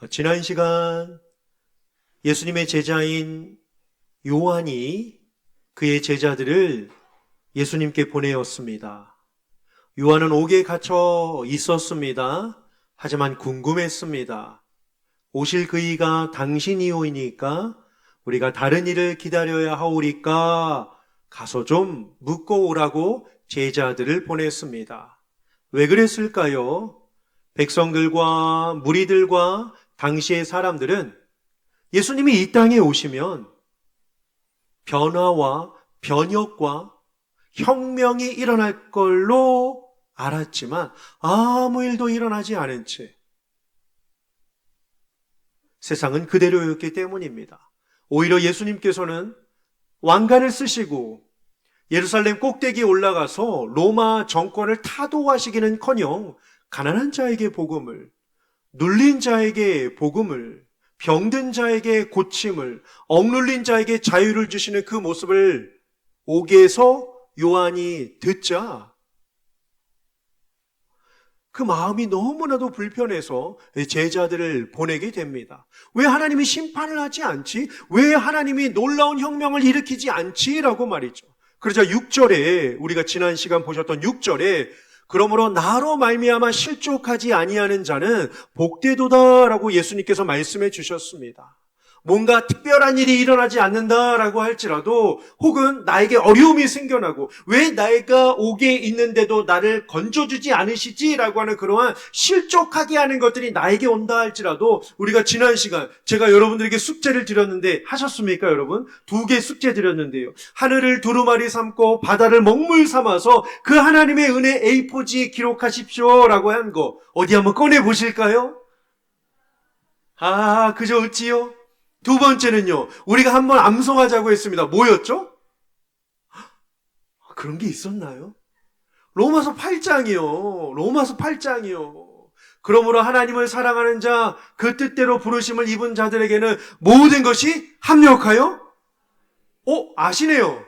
지난 시간 예수님의 제자인 요한이 그의 제자들을 예수님께 보내었습니다. 요한은 옥에 갇혀 있었습니다. 하지만 궁금했습니다. 오실 그이가 당신이오이니까 우리가 다른 일을 기다려야 하오리까 가서 좀 묻고 오라고 제자들을 보냈습니다. 왜 그랬을까요? 백성들과 무리들과 당시의 사람들은 예수님이 이 땅에 오시면 변화와 변혁과 혁명이 일어날 걸로 알았지만 아무 일도 일어나지 않은 채 세상은 그대로였기 때문입니다. 오히려 예수님께서는 왕관을 쓰시고 예루살렘 꼭대기에 올라가서 로마 정권을 타도하시기는커녕 가난한 자에게 복음을, 눌린 자에게 복음을, 병든 자에게 고침을, 억눌린 자에게 자유를 주시는 그 모습을 옥에서 요한이 듣자 그 마음이 너무나도 불편해서 제자들을 보내게 됩니다. 왜 하나님이 심판을 하지 않지? 왜 하나님이 놀라운 혁명을 일으키지 않지? 라고 말이죠. 그러자 6절에 우리가 지난 시간 보셨던 6절에 그러므로 나로 말미암아 실족하지 아니하는 자는 복되도다라고 예수님께서 말씀해 주셨습니다. 뭔가 특별한 일이 일어나지 않는다라고 할지라도 혹은 나에게 어려움이 생겨나고 왜 내가 옥에 있는데도 나를 건져주지 않으시지라고 하는 그러한 실족하게 하는 것들이 나에게 온다 할지라도 우리가 지난 시간 제가 여러분들에게 숙제를 드렸는데 하셨습니까 여러분? 2개 숙제 드렸는데요. 하늘을 두루마리 삼고 바다를 먹물 삼아서 그 하나님의 은혜 A4지에 기록하십시오라고 한 거 어디 한번 꺼내 보실까요? 그저 어찌요? 2번째는요, 우리가 한번 암송하자고 했습니다. 뭐였죠? 그런 게 있었나요? 로마서 8장이요. 로마서 8장이요. 그러므로 하나님을 사랑하는 자, 그 뜻대로 부르심을 입은 자들에게는 모든 것이 합력하여? 아시네요.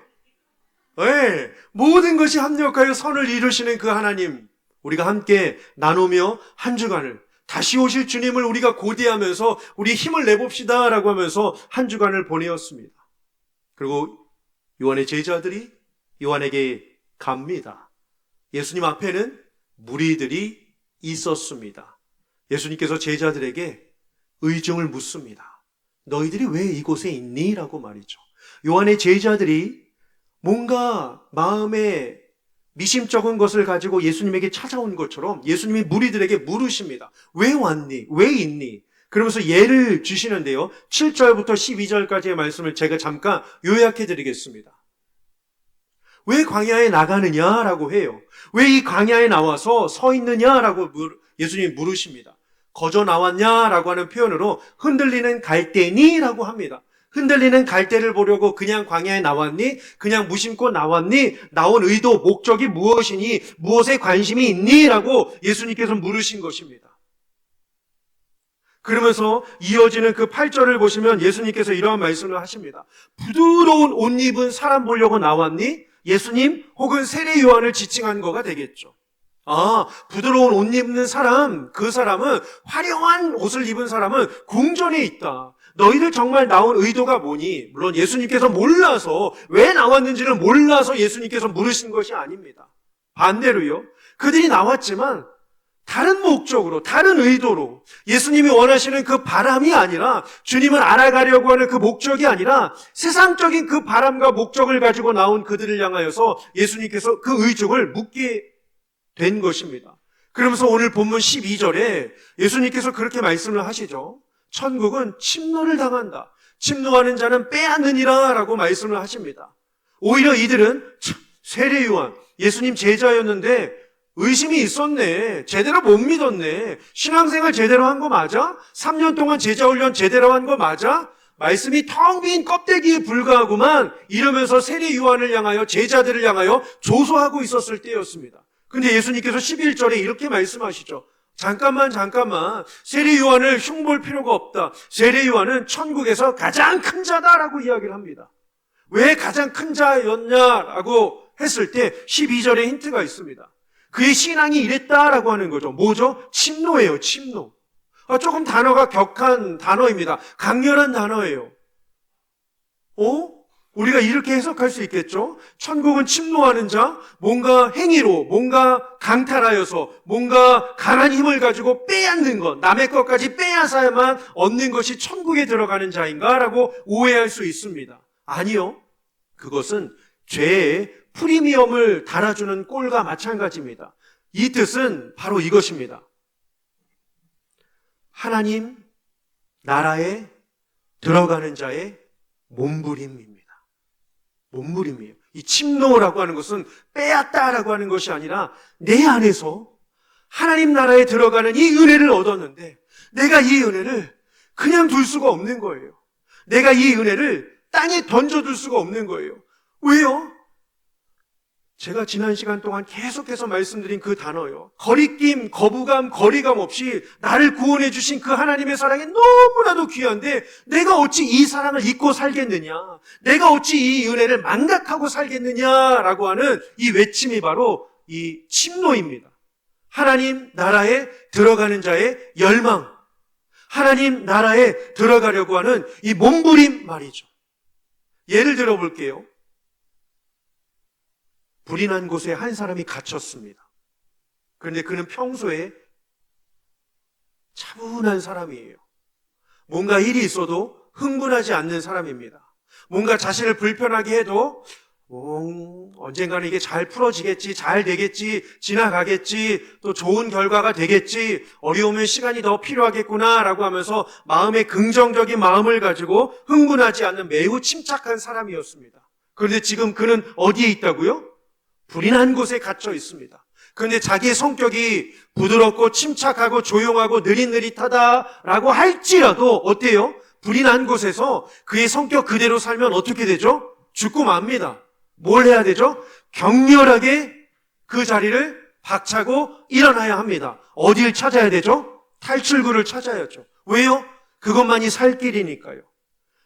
네, 모든 것이 합력하여 선을 이루시는 그 하나님, 우리가 함께 나누며 한 주간을 다시 오실 주님을 우리가 고대하면서 우리 힘을 내봅시다 라고 하면서 한 주간을 보내었습니다. 그리고 요한의 제자들이 요한에게 갑니다. 예수님 앞에는 무리들이 있었습니다. 예수님께서 제자들에게 의증을 묻습니다. 너희들이 왜 이곳에 있니? 라고 말이죠. 요한의 제자들이 뭔가 마음에 미심쩍은 것을 가지고 예수님에게 찾아온 것처럼 예수님이 무리들에게 물으십니다. 왜 왔니? 왜 있니? 그러면서 예를 주시는데요. 7절부터 12절까지의 말씀을 제가 잠깐 요약해 드리겠습니다. 왜 광야에 나가느냐라고 해요. 왜 이 광야에 나와서 서 있느냐라고 예수님이 물으십니다. 거저 나왔냐라고 하는 표현으로 흔들리는 갈대니라고 합니다. 흔들리는 갈대를 보려고 그냥 광야에 나왔니? 그냥 무심코 나왔니? 나온 의도, 목적이 무엇이니? 무엇에 관심이 있니? 라고 예수님께서 물으신 것입니다. 그러면서 이어지는 그 8절을 보시면 예수님께서 이러한 말씀을 하십니다. 부드러운 옷 입은 사람 보려고 나왔니? 예수님 혹은 세례 요한을 지칭한 거가 되겠죠. 부드러운 옷 입는 사람, 그 사람은 화려한 옷을 입은 사람은 궁전에 있다. 너희들 정말 나온 의도가 뭐니? 물론 예수님께서 몰라서 왜 나왔는지를 몰라서 예수님께서 물으신 것이 아닙니다. 반대로요. 그들이 나왔지만 다른 목적으로, 다른 의도로 예수님이 원하시는 그 바람이 아니라 주님을 알아가려고 하는 그 목적이 아니라 세상적인 그 바람과 목적을 가지고 나온 그들을 향하여서 예수님께서 그 의족을 묻게 된 것입니다. 그러면서 오늘 본문 12절에 예수님께서 그렇게 말씀을 하시죠. 천국은 침노를 당한다. 침노하는 자는 빼앗느니라 라고 말씀을 하십니다. 오히려 이들은 세례 요한, 예수님 제자였는데 의심이 있었네. 제대로 못 믿었네. 신앙생활 제대로 한 거 맞아? 3년 동안 제자 훈련 제대로 한 거 맞아? 말씀이 텅 빈 껍데기에 불과하구만 이러면서 세례 요한을 향하여 제자들을 향하여 조소하고 있었을 때였습니다. 근데 예수님께서 11절에 이렇게 말씀하시죠. 잠깐만 세례 요한을 흉볼 필요가 없다. 세례 요한은 천국에서 가장 큰 자다라고 이야기를 합니다. 왜 가장 큰 자였냐라고 했을 때 12절에 힌트가 있습니다. 그의 신앙이 이랬다라고 하는 거죠. 뭐죠? 침노예요, 침노. 조금 단어가 격한 단어입니다. 강렬한 단어예요. 우리가 이렇게 해석할 수 있겠죠? 천국은 침노하는 자, 뭔가 행위로, 뭔가 강탈하여서, 뭔가 강한 힘을 가지고 빼앗는 것, 남의 것까지 빼앗아야만 얻는 것이 천국에 들어가는 자인가? 라고 오해할 수 있습니다. 아니요. 그것은 죄의 프리미엄을 달아주는 꼴과 마찬가지입니다. 이 뜻은 바로 이것입니다. 하나님 나라에 들어가는 자의 몸부림입니다. 몸부림이에요. 이 침노라고 하는 것은 빼앗다라고 하는 것이 아니라 내 안에서 하나님 나라에 들어가는 이 은혜를 얻었는데 내가 이 은혜를 그냥 둘 수가 없는 거예요. 내가 이 은혜를 땅에 던져둘 수가 없는 거예요. 왜요? 제가 지난 시간 동안 계속해서 말씀드린 그 단어요. 거리낌, 거부감, 거리감 없이 나를 구원해 주신 그 하나님의 사랑이 너무나도 귀한데 내가 어찌 이 사랑을 잊고 살겠느냐? 내가 어찌 이 은혜를 망각하고 살겠느냐라고 하는 이 외침이 바로 이 침노입니다. 하나님 나라에 들어가는 자의 열망, 하나님 나라에 들어가려고 하는 이 몸부림 말이죠. 예를 들어 볼게요. 불이 난 곳에 한 사람이 갇혔습니다. 그런데 그는 평소에 차분한 사람이에요. 뭔가 일이 있어도 흥분하지 않는 사람입니다. 뭔가 자신을 불편하게 해도 언젠가는 이게 잘 풀어지겠지, 잘 되겠지, 지나가겠지, 또 좋은 결과가 되겠지, 어려우면 시간이 더 필요하겠구나라고 하면서 마음의 긍정적인 마음을 가지고 흥분하지 않는 매우 침착한 사람이었습니다. 그런데 지금 그는 어디에 있다고요? 불이 난 곳에 갇혀 있습니다. 그런데 자기의 성격이 부드럽고 침착하고 조용하고 느릿느릿하다라고 할지라도 어때요? 불이 난 곳에서 그의 성격 그대로 살면 어떻게 되죠? 죽고 맙니다. 뭘 해야 되죠? 격렬하게 그 자리를 박차고 일어나야 합니다. 어디를 찾아야 되죠? 탈출구를 찾아야죠. 왜요? 그것만이 살 길이니까요.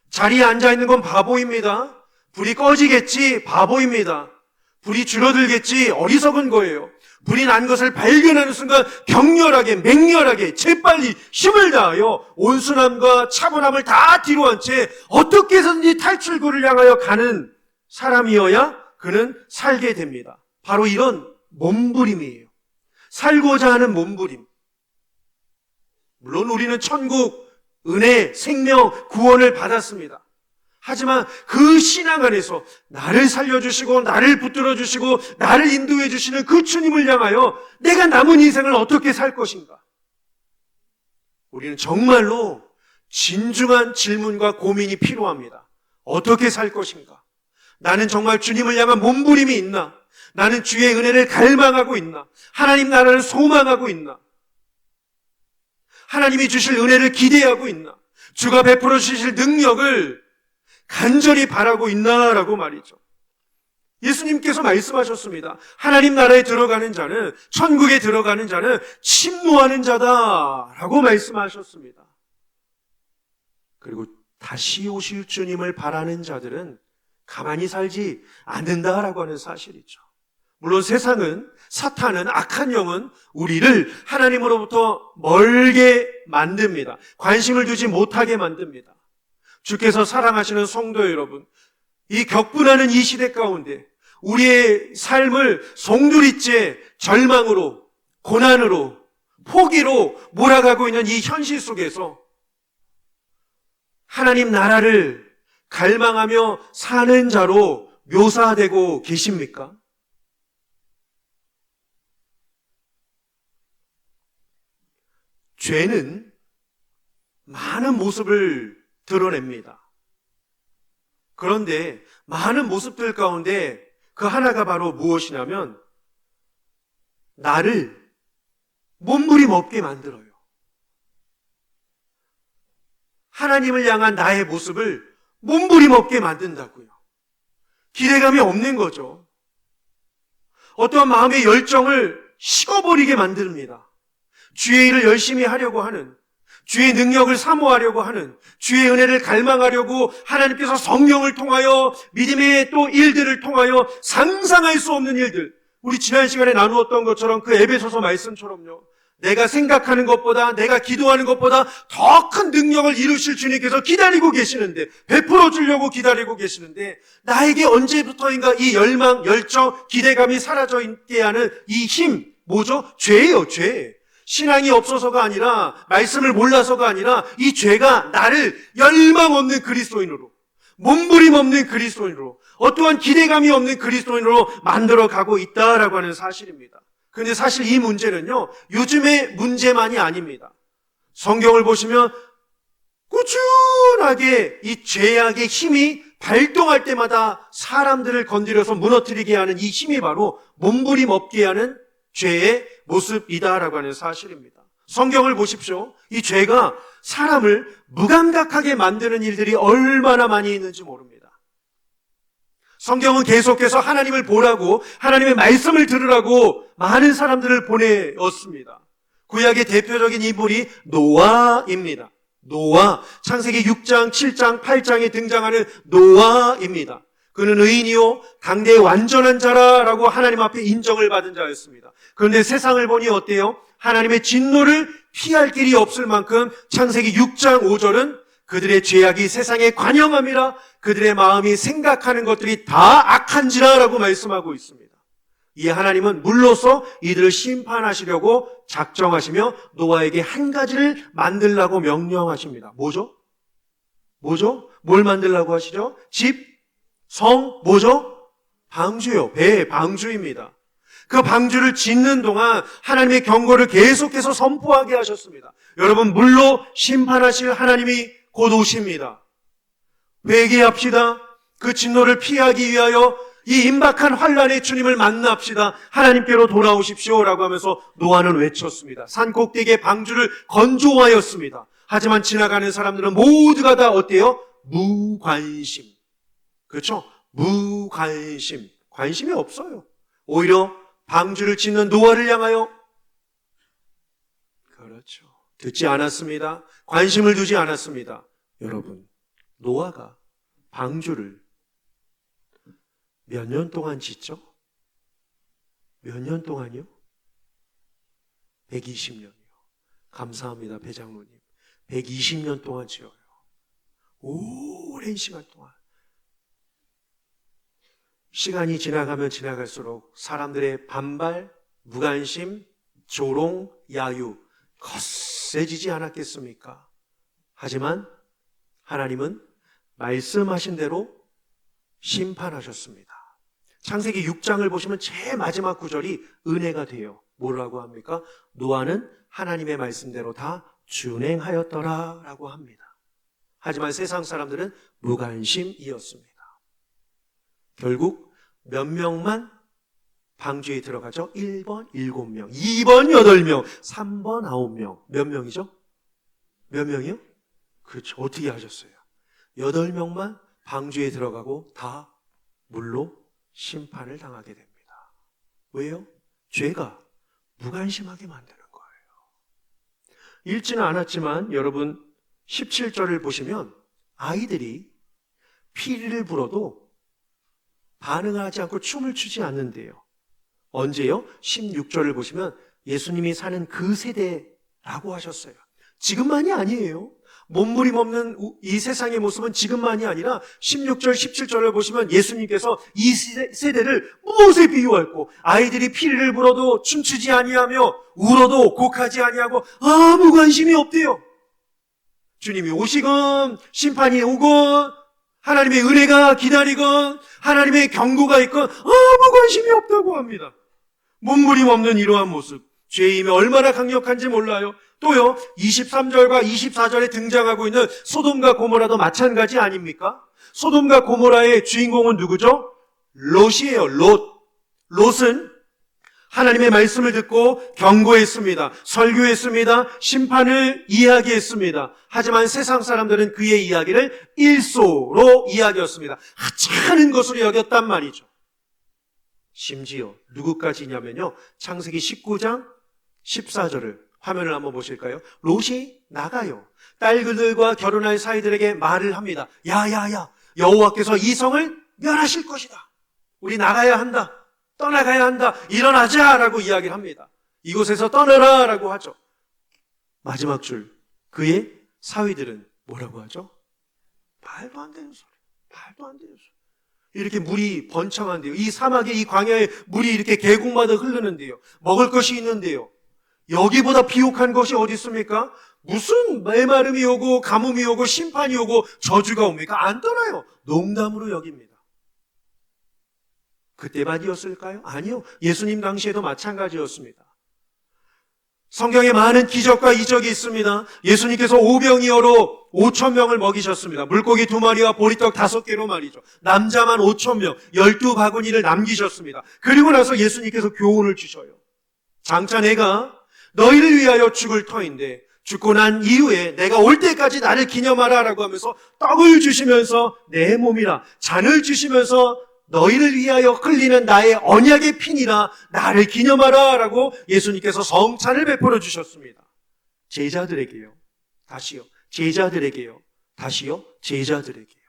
자리에 앉아있는 건 바보입니다. 불이 꺼지겠지? 바보입니다. 불이 줄어들겠지? 어리석은 거예요. 불이 난 것을 발견하는 순간 격렬하게, 맹렬하게, 재빨리 힘을 다하여 온순함과 차분함을 다 뒤로 한 채 어떻게 해서든지 탈출구를 향하여 가는 사람이어야 그는 살게 됩니다. 바로 이런 몸부림이에요. 살고자 하는 몸부림. 물론 우리는 천국, 은혜, 생명, 구원을 받았습니다. 하지만 그 신앙 안에서 나를 살려주시고 나를 붙들어주시고 나를 인도해 주시는 그 주님을 향하여 내가 남은 인생을 어떻게 살 것인가? 우리는 정말로 진중한 질문과 고민이 필요합니다. 어떻게 살 것인가? 나는 정말 주님을 향한 몸부림이 있나? 나는 주의 은혜를 갈망하고 있나? 하나님 나라를 소망하고 있나? 하나님이 주실 은혜를 기대하고 있나? 주가 베풀어 주실 능력을 간절히 바라고 있나라고 말이죠. 예수님께서 말씀하셨습니다. 하나님 나라에 들어가는 자는, 천국에 들어가는 자는 침노하는 자다라고 말씀하셨습니다. 그리고 다시 오실 주님을 바라는 자들은 가만히 살지 않는다라고 하는 사실이죠. 물론 세상은, 사탄은, 악한 영은 우리를 하나님으로부터 멀게 만듭니다. 관심을 두지 못하게 만듭니다. 주께서 사랑하시는 성도 여러분, 이 격분하는 이 시대 가운데 우리의 삶을 송두리째 절망으로, 고난으로, 포기로 몰아가고 있는 이 현실 속에서 하나님 나라를 갈망하며 사는 자로 묘사되고 계십니까? 죄는 많은 모습을 드러냅니다. 그런데 많은 모습들 가운데 그 하나가 바로 무엇이냐면 나를 몸부림 없게 만들어요. 하나님을 향한 나의 모습을 몸부림 없게 만든다고요. 기대감이 없는 거죠. 어떠한 마음의 열정을 식어버리게 만듭니다. 주의 일을 열심히 하려고 하는, 주의 능력을 사모하려고 하는, 주의 은혜를 갈망하려고 하나님께서 성령을 통하여 믿음의 또 일들을 통하여 상상할 수 없는 일들, 우리 지난 시간에 나누었던 것처럼 그 에베소서 말씀처럼요, 내가 생각하는 것보다, 내가 기도하는 것보다 더 큰 능력을 이루실 주님께서 기다리고 계시는데, 베풀어 주려고 기다리고 계시는데, 나에게 언제부터인가 이 열망, 열정, 기대감이 사라져 있게 하는 이 힘, 뭐죠? 죄예요, 죄. 신앙이 없어서가 아니라, 말씀을 몰라서가 아니라, 이 죄가 나를 열망 없는 그리스도인으로, 몸부림 없는 그리스도인으로, 어떠한 기대감이 없는 그리스도인으로 만들어가고 있다라고 하는 사실입니다. 그런데 사실 이 문제는요, 요즘의 문제만이 아닙니다. 성경을 보시면 꾸준하게 이 죄악의 힘이 발동할 때마다 사람들을 건드려서 무너뜨리게 하는 이 힘이 바로 몸부림 없게 하는 죄의 모습이다라고 하는 사실입니다. 성경을 보십시오. 이 죄가 사람을 무감각하게 만드는 일들이 얼마나 많이 있는지 모릅니다. 성경은 계속해서 하나님을 보라고, 하나님의 말씀을 들으라고 많은 사람들을 보내었습니다. 구약의 대표적인 인물이 노아입니다. 노아, 창세기 6장, 7장, 8장에 등장하는 노아입니다. 그는 의인이요 당대의 완전한 자라라고 하나님 앞에 인정을 받은 자였습니다. 그런데 세상을 보니 어때요? 하나님의 진노를 피할 길이 없을 만큼 창세기 6장 5절은 그들의 죄악이 세상에 관영함이라 그들의 마음이 생각하는 것들이 다 악한지라라고 말씀하고 있습니다. 이 하나님은 물로서 이들을 심판하시려고 작정하시며 노아에게 한 가지를 만들라고 명령하십니다. 뭐죠? 뭐죠? 뭘 만들라고 하시죠? 집, 성, 뭐죠? 방주요. 배, 방주입니다. 그 방주를 짓는 동안 하나님의 경고를 계속해서 선포하게 하셨습니다. 여러분, 물로 심판하실 하나님이 곧 오십니다. 회개합시다. 그 진노를 피하기 위하여 이 임박한 환란의 주님을 만납시다. 하나님께로 돌아오십시오라고 하면서 노아는 외쳤습니다. 산 꼭대기에 방주를 건조하였습니다. 하지만 지나가는 사람들은 모두가 다 어때요? 무관심. 그렇죠? 무관심. 관심이 없어요. 오히려 방주를 짓는 노아를 향하여, 그렇죠, 듣지 않았습니다. 관심을 두지 않았습니다. 여러분, 노아가 방주를 몇 년 동안 짓죠? 몇 년 동안이요? 120년이요. 감사합니다, 배장로님. 120년 동안 지어요. 오랜 시간 동안. 시간이 지나가면 지나갈수록 사람들의 반발, 무관심, 조롱, 야유 거세지지 않았겠습니까? 하지만 하나님은 말씀하신 대로 심판하셨습니다. 창세기 6장을 보시면 제일 마지막 구절이 은혜가 돼요. 뭐라고 합니까? 노아는 하나님의 말씀대로 다 준행하였더라 라고 합니다. 하지만 세상 사람들은 무관심이었습니다. 결국 몇 명만 방주에 들어가죠? 1번 7명, 2번 8명, 3번 9명. 몇 명이죠? 몇 명이요? 그렇죠. 어떻게 하셨어요? 8명만 방주에 들어가고 다 물로 심판을 당하게 됩니다. 왜요? 죄가 무관심하게 만드는 거예요. 읽지는 않았지만 여러분 17절을 보시면 아이들이 피리를 불어도 반응하지 않고 춤을 추지 않는데요. 언제요? 16절을 보시면 예수님이 사는 그 세대라고 하셨어요. 지금만이 아니에요. 몸부림 없는 이 세상의 모습은 지금만이 아니라 16절, 17절을 보시면 예수님께서 이 세대를 무엇에 비유했고 아이들이 피리를 불어도 춤추지 아니하며 울어도 곡하지 아니하고 아무 관심이 없대요. 주님이 오시건 심판이 오건 하나님의 은혜가 기다리건 하나님의 경고가 있건 아무 관심이 없다고 합니다. 몸부림 없는 이러한 모습, 죄의 힘이 얼마나 강력한지 몰라요. 또요, 23절과 24절에 등장하고 있는 소돔과 고모라도 마찬가지 아닙니까? 소돔과 고모라의 주인공은 누구죠? 롯이에요. 롯은 하나님의 말씀을 듣고 경고했습니다. 설교했습니다. 심판을 이야기했습니다. 하지만 세상 사람들은 그의 이야기를 일소로 이야기했습니다. 하찮은 것으로 여겼단 말이죠. 심지어 누구까지냐면요, 창세기 19장 14절을 화면을 한번 보실까요? 롯이 나가요. 딸들과 결혼할 사이들에게 말을 합니다. 야야야, 여호와께서 이 성을 멸하실 것이다. 우리 나가야 한다. 떠나가야 한다. 일어나자라고 이야기를 합니다. 이곳에서 떠나라 라고 하죠. 마지막 줄, 그의 사위들은 뭐라고 하죠? 말도 안 되는 소리, 말도 안 되는 소리. 이렇게 물이 번창한데요. 이 사막에, 이 광야에 물이 이렇게 계곡마다 흐르는데요. 먹을 것이 있는데요. 여기보다 비옥한 것이 어디 있습니까? 무슨 메마름이 오고 가뭄이 오고 심판이 오고 저주가 옵니까? 안 떠나요. 농담으로 여깁니다. 그때만이었을까요? 아니요. 예수님 당시에도 마찬가지였습니다. 성경에 많은 기적과 이적이 있습니다. 예수님께서 오병이어로 5,000명을 먹이셨습니다. 물고기 2마리와 보리떡 5개로 말이죠. 남자만 5,000명, 12바구니를 남기셨습니다. 그리고 나서 예수님께서 교훈을 주셔요. 장차 내가 너희를 위하여 죽을 터인데 죽고 난 이후에 내가 올 때까지 나를 기념하라 라고 하면서 떡을 주시면서 내 몸이라, 잔을 주시면서 너희를 위하여 흘리는 나의 언약의 피니라 나를 기념하라 라고 예수님께서 성찬을 베풀어 주셨습니다. 제자들에게요. 다시요. 제자들에게요. 다시요. 제자들에게요.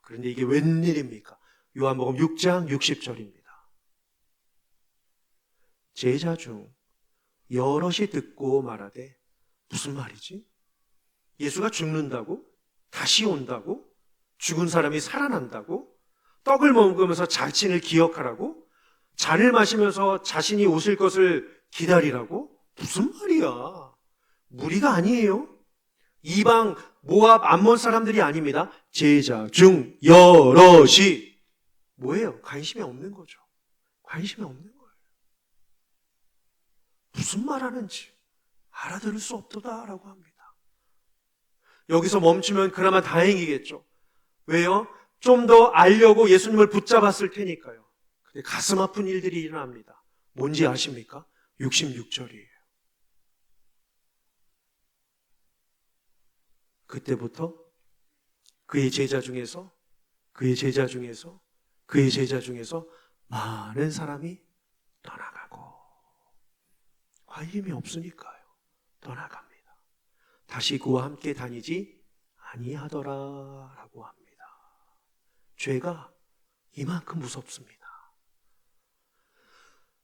그런데 이게 웬일입니까? 요한복음 6장 60절입니다. 제자 중 여럿이 듣고 말하되 무슨 말이지? 예수가 죽는다고? 다시 온다고? 죽은 사람이 살아난다고? 떡을 먹으면서 자신을 기억하라고? 잔을 마시면서 자신이 오실 것을 기다리라고? 무슨 말이야? 무리가 아니에요. 이방, 모압, 암몬 사람들이 아닙니다. 제자 중 여럿이 뭐예요? 관심이 없는 거죠. 관심이 없는 거예요. 무슨 말하는지 알아들을 수 없도다라고 합니다. 여기서 멈추면 그나마 다행이겠죠. 왜요? 좀 더 알려고 예수님을 붙잡았을 테니까요. 근데 가슴 아픈 일들이 일어납니다. 뭔지 아십니까? 66절이에요. 그때부터 그의 제자 중에서 많은 사람이 떠나가고 관심이 없으니까요. 떠나갑니다. 다시 그와 함께 다니지 아니하더라라고 합니다. 죄가 이만큼 무섭습니다.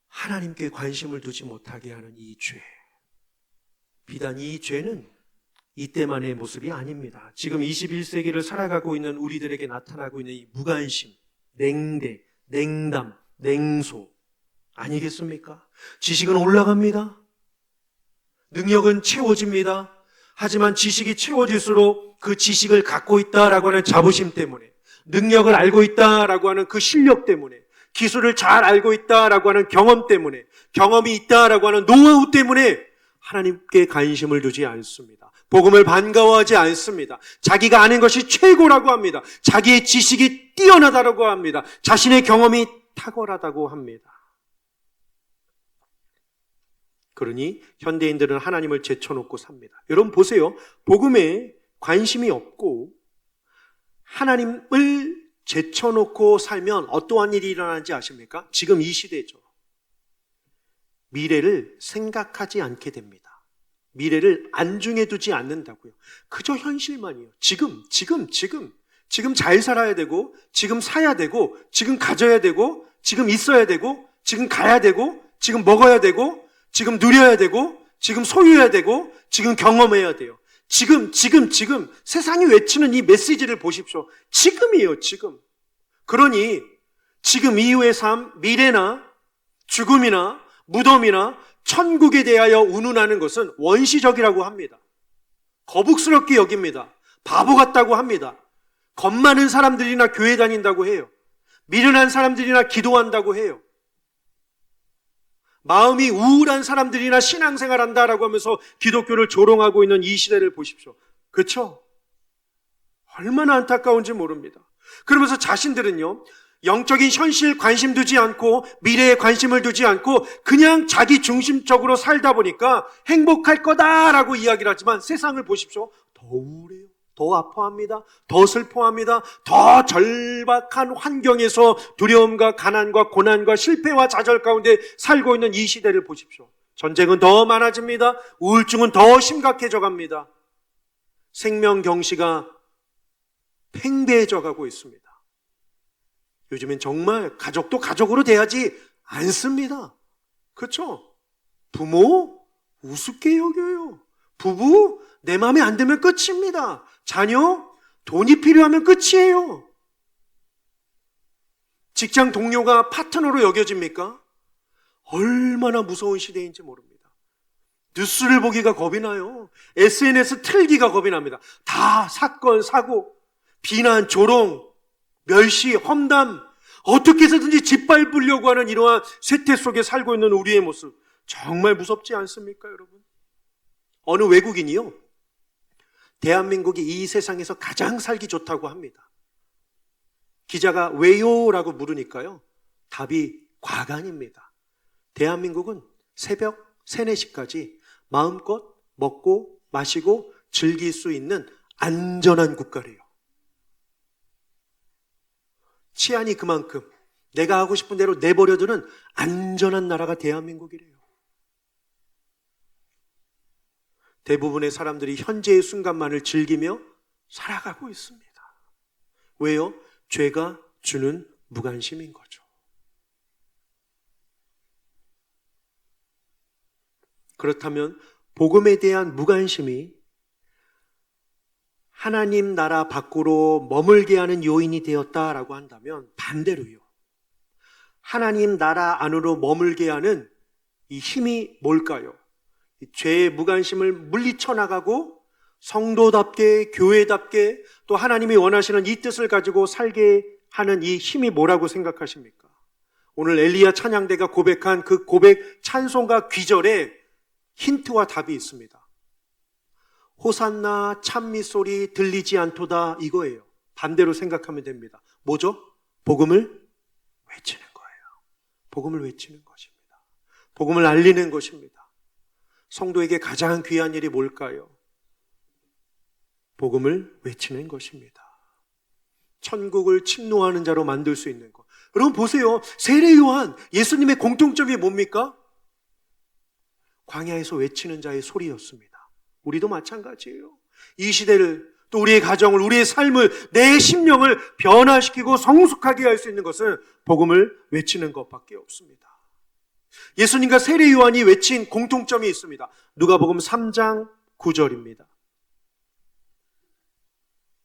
하나님께 관심을 두지 못하게 하는 이 죄. 비단 이 죄는 이때만의 모습이 아닙니다. 지금 21세기를 살아가고 있는 우리들에게 나타나고 있는 이 무관심, 냉대, 냉담, 냉소 아니겠습니까? 지식은 올라갑니다. 능력은 채워집니다. 하지만 지식이 채워질수록 그 지식을 갖고 있다라고 하는 자부심 때문에, 능력을 알고 있다라고 하는 그 실력 때문에, 기술을 잘 알고 있다라고 하는 경험 때문에, 경험이 있다라고 하는 노하우 때문에 하나님께 관심을 두지 않습니다. 복음을 반가워하지 않습니다. 자기가 아는 것이 최고라고 합니다. 자기의 지식이 뛰어나다라고 합니다. 자신의 경험이 탁월하다고 합니다. 그러니 현대인들은 하나님을 제쳐놓고 삽니다. 여러분 보세요. 복음에 관심이 없고 하나님을 제쳐놓고 살면 어떠한 일이 일어나는지 아십니까? 지금 이 시대죠. 미래를 생각하지 않게 됩니다. 미래를 안중에 두지 않는다고요. 그저 현실만이에요. 지금 잘 살아야 되고, 지금 사야 되고, 지금 가져야 되고, 지금 있어야 되고, 지금 가야 되고, 지금 먹어야 되고, 지금 누려야 되고, 지금 소유해야 되고, 지금 경험해야 돼요. 지금 세상이 외치는 이 메시지를 보십시오. 지금이에요, 지금. 그러니 지금 이후의 삶, 미래나 죽음이나 무덤이나 천국에 대하여 운운하는 것은 원시적이라고 합니다. 거북스럽게 여깁니다. 바보 같다고 합니다. 겁 많은 사람들이나 교회 다닌다고 해요. 미련한 사람들이나 기도한다고 해요. 마음이 우울한 사람들이나 신앙생활 한다라고 하면서 기독교를 조롱하고 있는 이 시대를 보십시오. 그렇죠? 얼마나 안타까운지 모릅니다. 그러면서 자신들은요, 영적인 현실 관심 두지 않고 미래에 관심을 두지 않고 그냥 자기 중심적으로 살다 보니까 행복할 거다라고 이야기를 하지만 세상을 보십시오. 더 우울해요. 더 아파합니다. 더 슬퍼합니다. 더 절박한 환경에서 두려움과 가난과 고난과 실패와 좌절 가운데 살고 있는 이 시대를 보십시오. 전쟁은 더 많아집니다. 우울증은 더 심각해져 갑니다. 생명 경시가 팽배해져 가고 있습니다. 요즘엔 정말 가족도 가족으로 대하지 않습니다. 그렇죠? 부모 우습게 여겨요. 부부 내 마음에 안 들면 끝입니다. 자녀 돈이 필요하면 끝이에요. 직장 동료가 파트너로 여겨집니까? 얼마나 무서운 시대인지 모릅니다. 뉴스를 보기가 겁이 나요. SNS 틀기가 겁이 납니다. 다 사건, 사고, 비난, 조롱, 멸시, 험담, 어떻게 해서든지 짓밟으려고 하는 이러한 쇠퇴 속에 살고 있는 우리의 모습, 정말 무섭지 않습니까, 여러분? 어느 외국인이요, 대한민국이 이 세상에서 가장 살기 좋다고 합니다. 기자가 왜요? 라고 물으니까요, 답이 과간입니다. 대한민국은 새벽 3, 4시까지 마음껏 먹고 마시고 즐길 수 있는 안전한 국가래요. 치안이 그만큼 내가 하고 싶은 대로 내버려두는 안전한 나라가 대한민국이래요. 대부분의 사람들이 현재의 순간만을 즐기며 살아가고 있습니다. 왜요? 죄가 주는 무관심인 거죠. 그렇다면 복음에 대한 무관심이 하나님 나라 밖으로 머물게 하는 요인이 되었다라고 한다면 반대로요, 하나님 나라 안으로 머물게 하는 이 힘이 뭘까요? 죄의 무관심을 물리쳐 나가고 성도답게, 교회답게, 또 하나님이 원하시는 이 뜻을 가지고 살게 하는 이 힘이 뭐라고 생각하십니까? 오늘 엘리야 찬양대가 고백한 그 고백 찬송가 귀절에 힌트와 답이 있습니다. 호산나 찬미 소리 들리지 않도다, 이거예요. 반대로 생각하면 됩니다. 뭐죠? 복음을 외치는 거예요. 복음을 외치는 것입니다. 복음을 알리는 것입니다. 성도에게 가장 귀한 일이 뭘까요? 복음을 외치는 것입니다. 천국을 침노하는 자로 만들 수 있는 것. 여러분 보세요. 세례 요한, 예수님의 공통점이 뭡니까? 광야에서 외치는 자의 소리였습니다. 우리도 마찬가지예요. 이 시대를, 또 우리의 가정을, 우리의 삶을, 내 심령을 변화시키고 성숙하게 할 수 있는 것은 복음을 외치는 것밖에 없습니다. 예수님과 세례 요한이 외친 공통점이 있습니다. 누가복음 3장 9절입니다.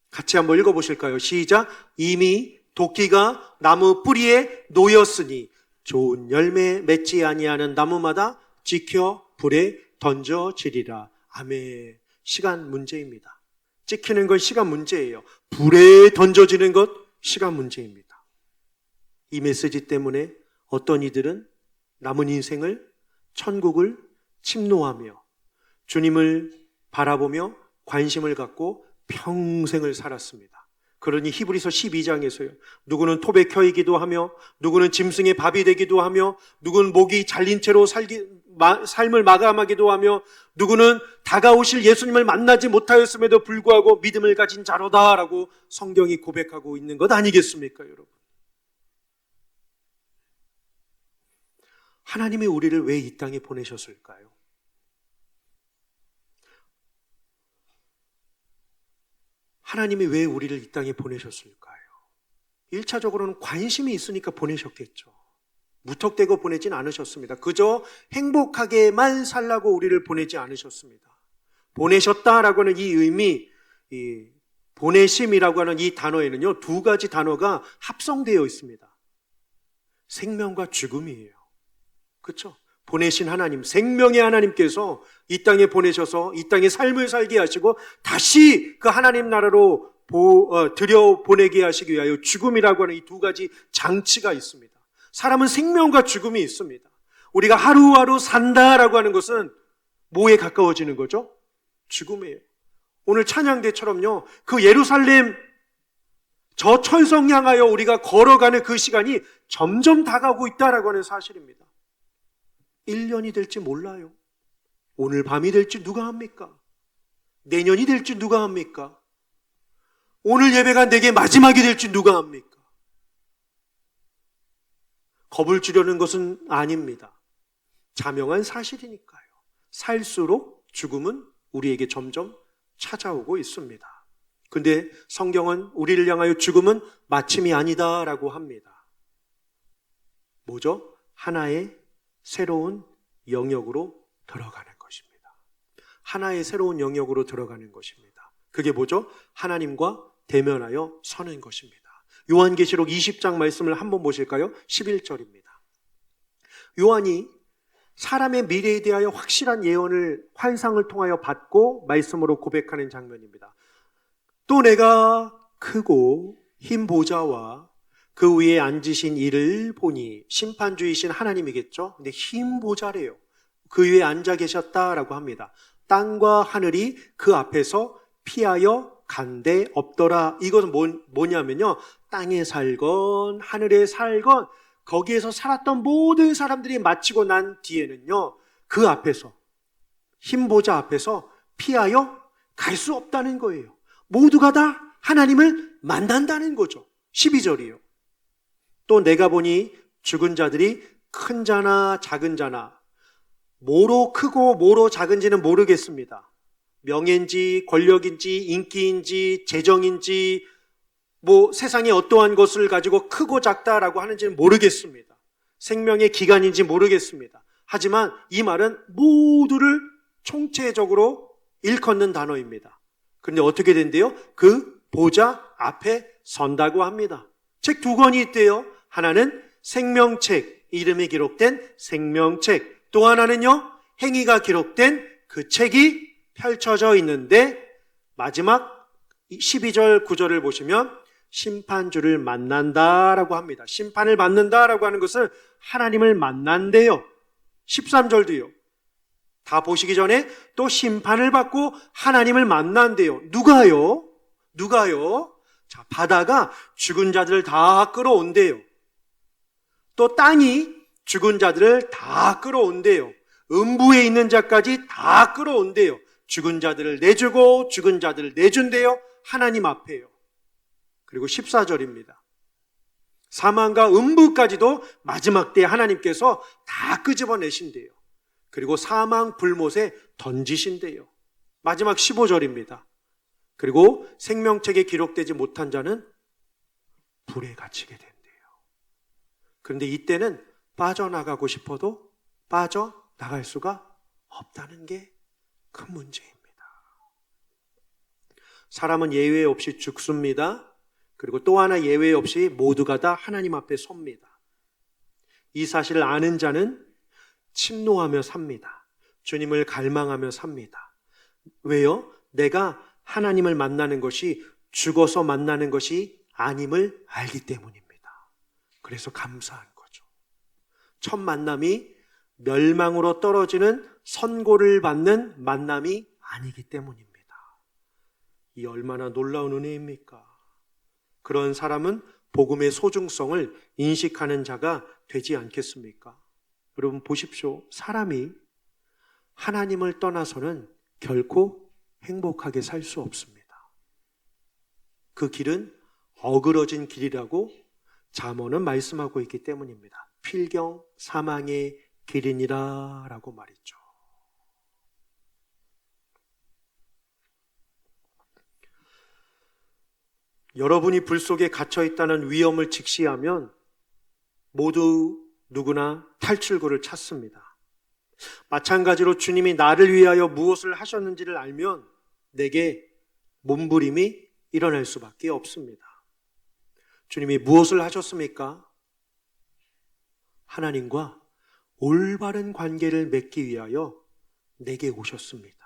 같이 한번 읽어보실까요? 시작. 이미 도끼가 나무 뿌리에 놓였으니 좋은 열매 맺지 아니하는 나무마다 지켜 불에 던져지리라. 아멘. 시간 문제입니다. 찍히는 건 시간 문제예요. 불에 던져지는 것 시간 문제입니다. 이 메시지 때문에 어떤 이들은 남은 인생을, 천국을 침노하며 주님을 바라보며 관심을 갖고 평생을 살았습니다. 그러니 히브리서 12장에서요, 누구는 톱에 켜이기도 하며, 누구는 짐승의 밥이 되기도 하며, 누구는 목이 잘린 채로 삶을 마감하기도 하며, 누구는 다가오실 예수님을 만나지 못하였음에도 불구하고 믿음을 가진 자로다라고 성경이 고백하고 있는 것 아니겠습니까, 여러분? 하나님이 우리를 왜 이 땅에 보내셨을까요? 하나님이 왜 우리를 이 땅에 보내셨을까요? 1차적으로는 관심이 있으니까 보내셨겠죠. 무턱대고 보내진 않으셨습니다. 그저 행복하게만 살라고 우리를 보내지 않으셨습니다. 보내셨다라고 하는 이 의미, 이 보내심이라고 하는 이 단어에는요, 두 가지 단어가 합성되어 있습니다. 생명과 죽음이에요. 그렇죠? 보내신 하나님, 생명의 하나님께서 이 땅에 보내셔서 이 땅에 삶을 살게 하시고 다시 그 하나님 나라로 들여보내게 하시기 위하여 죽음이라고 하는 이 두 가지 장치가 있습니다. 사람은 생명과 죽음이 있습니다. 우리가 하루하루 산다라고 하는 것은 뭐에 가까워지는 거죠? 죽음이에요. 오늘 찬양대처럼요, 그 예루살렘 저 천성 향하여 우리가 걸어가는 그 시간이 점점 다가오고 있다라고 하는 사실입니다. 1년이 될지 몰라요. 오늘 밤이 될지 누가 합니까? 내년이 될지 누가 합니까? 오늘 예배가 내게 마지막이 될지 누가 합니까? 겁을 주려는 것은 아닙니다. 자명한 사실이니까요. 살수록 죽음은 우리에게 점점 찾아오고 있습니다. 근데 성경은 우리를 향하여 죽음은 마침이 아니다라고 합니다. 뭐죠? 하나의 새로운 영역으로 들어가는 것입니다. 하나의 새로운 영역으로 들어가는 것입니다. 그게 뭐죠? 하나님과 대면하여 서는 것입니다. 요한계시록 20장 말씀을 한번 보실까요? 11절입니다. 요한이 사람의 미래에 대하여 확실한 예언을 환상을 통하여 받고 말씀으로 고백하는 장면입니다. 또 내가 크고 흰 보좌와 그 위에 앉으신 이를 보니, 심판주이신 하나님이겠죠? 근데 흰 보좌래요. 그 위에 앉아 계셨다라고 합니다. 땅과 하늘이 그 앞에서 피하여 간데 없더라. 이것은 뭐냐면요, 땅에 살건 하늘에 살건 거기에서 살았던 모든 사람들이 마치고 난 뒤에는요, 그 앞에서, 흰 보좌 앞에서 피하여 갈 수 없다는 거예요. 모두가 다 하나님을 만난다는 거죠. 12절이요. 또 내가 보니 죽은 자들이 큰 자나 작은 자나, 뭐로 크고 뭐로 작은지는 모르겠습니다. 명예인지 권력인지 인기인지 재정인지 세상에 어떠한 것을 가지고 크고 작다라고 하는지는 모르겠습니다. 생명의 기간인지 모르겠습니다. 하지만 이 말은 모두를 총체적으로 일컫는 단어입니다. 그런데 어떻게 된대요? 그 보좌 앞에 선다고 합니다. 책 2권이 있대요. 하나는 생명책, 이름이 기록된 생명책. 또 하나는요, 행위가 기록된 그 책이 펼쳐져 있는데, 마지막 12절 9절을 보시면 심판주를 만난다라고 합니다. 심판을 받는다라고 하는 것은 하나님을 만난대요. 13절도요. 다 보시기 전에 또 심판을 받고 하나님을 만난대요. 누가요? 자, 바다가 죽은 자들을 다 끌어온대요. 또 땅이 죽은 자들을 다 끌어온대요. 음부에 있는 자까지 다 끌어온대요. 죽은 자들을 내주고 죽은 자들을 내준대요. 하나님 앞에요. 그리고 14절입니다. 사망과 음부까지도 마지막 때 하나님께서 다 끄집어내신대요. 그리고 사망 불못에 던지신대요. 마지막 15절입니다. 그리고 생명책에 기록되지 못한 자는 불에 갇히게 된대요. 그런데 이때는 빠져나가고 싶어도 빠져나갈 수가 없다는 게 큰 문제입니다. 사람은 예외 없이 죽습니다. 그리고 또 하나 예외 없이 모두가 다 하나님 앞에 섭니다. 이 사실을 아는 자는 침노하며 삽니다. 주님을 갈망하며 삽니다. 왜요? 내가 하나님을 만나는 것이 죽어서 만나는 것이 아님을 알기 때문입니다. 그래서 감사한 거죠. 첫 만남이 멸망으로 떨어지는 선고를 받는 만남이 아니기 때문입니다. 이 얼마나 놀라운 은혜입니까? 그런 사람은 복음의 소중성을 인식하는 자가 되지 않겠습니까? 여러분 보십시오. 사람이 하나님을 떠나서는 결코 행복하게 살 수 없습니다. 그 길은 어그러진 길이라고 잠언은 말씀하고 있기 때문입니다. 필경 사망의 길이니라 라고 말했죠. 여러분이 불 속에 갇혀 있다는 위험을 직시하면 누구나 탈출구를 찾습니다. 마찬가지로 주님이 나를 위하여 무엇을 하셨는지를 알면 내게 몸부림이 일어날 수밖에 없습니다. 주님이 무엇을 하셨습니까? 하나님과 올바른 관계를 맺기 위하여 내게 오셨습니다.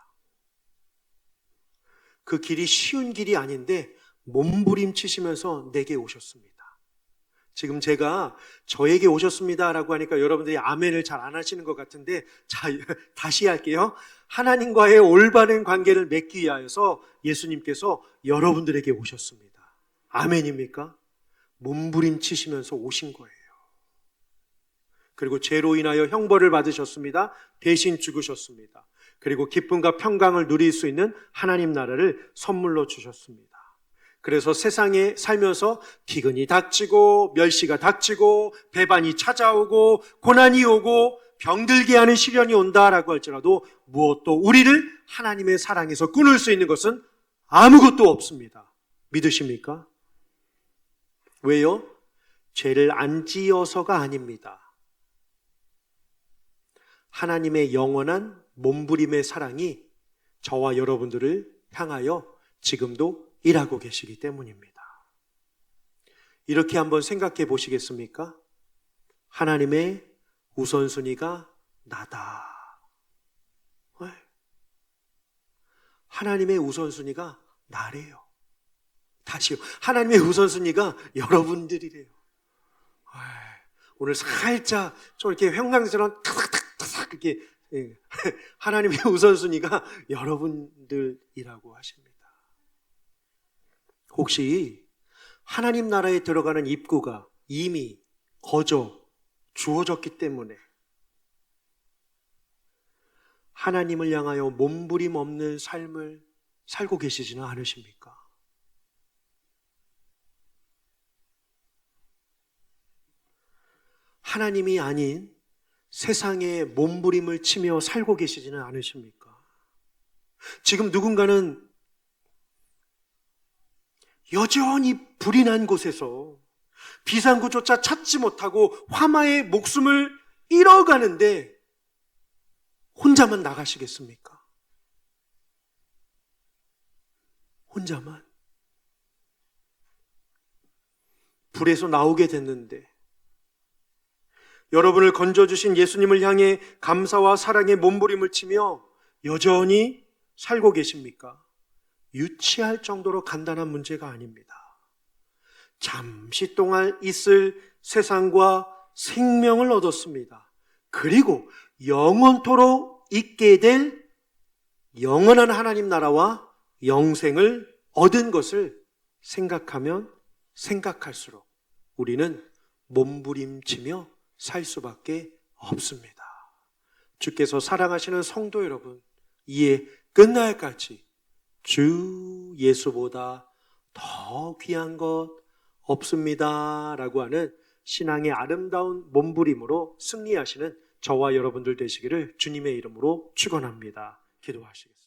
그 길이 쉬운 길이 아닌데 몸부림치시면서 내게 오셨습니다. 지금 제가 저에게 오셨습니다라고 하니까 여러분들이 아멘을 잘 안 하시는 것 같은데, 자, 다시 할게요. 하나님과의 올바른 관계를 맺기 위하여서 예수님께서 여러분들에게 오셨습니다. 아멘입니까? 몸부림치시면서 오신 거예요. 그리고 죄로 인하여 형벌을 받으셨습니다. 대신 죽으셨습니다. 그리고 기쁨과 평강을 누릴 수 있는 하나님 나라를 선물로 주셨습니다. 그래서 세상에 살면서 기근이 닥치고 멸시가 닥치고 배반이 찾아오고 고난이 오고 병들게 하는 시련이 온다라고 할지라도 무엇도 우리를 하나님의 사랑에서 끊을 수 있는 것은 아무것도 없습니다. 믿으십니까? 왜요? 죄를 안 지어서가 아닙니다. 하나님의 영원한 몸부림의 사랑이 저와 여러분들을 향하여 지금도 일하고 계시기 때문입니다. 이렇게 한번 생각해 보시겠습니까? 하나님의 우선순위가 나다. 왜? 하나님의 우선순위가 나래요. 다시요. 하나님의 우선순위가 여러분들이래요. 오늘 살짝 좀 이렇게 횡강처럼 탁탁탁탁 이렇게 하나님의 우선순위가 여러분들이라고 하십니다. 혹시 하나님 나라에 들어가는 입구가 이미 거저 주어졌기 때문에 하나님을 향하여 몸부림 없는 삶을 살고 계시지는 않으십니까? 하나님이 아닌 세상에 몸부림을 치며 살고 계시지는 않으십니까? 지금 누군가는 여전히 불이 난 곳에서 비상구조차 찾지 못하고 화마의 목숨을 잃어가는데 혼자만 나가시겠습니까? 혼자만. 불에서 나오게 됐는데 여러분을 건져주신 예수님을 향해 감사와 사랑의 몸부림을 치며 여전히 살고 계십니까? 유치할 정도로 간단한 문제가 아닙니다. 잠시 동안 있을 세상과 생명을 얻었습니다. 그리고 영원토록 있게 될 영원한 하나님 나라와 영생을 얻은 것을 생각하면 생각할수록 우리는 몸부림치며 살 수밖에 없습니다. 주께서 사랑하시는 성도 여러분, 이에 끝날까지 주 예수보다 더 귀한 것 없습니다 라고 하는 신앙의 아름다운 몸부림으로 승리하시는 저와 여러분들 되시기를 주님의 이름으로 축원합니다. 기도하시겠습니다.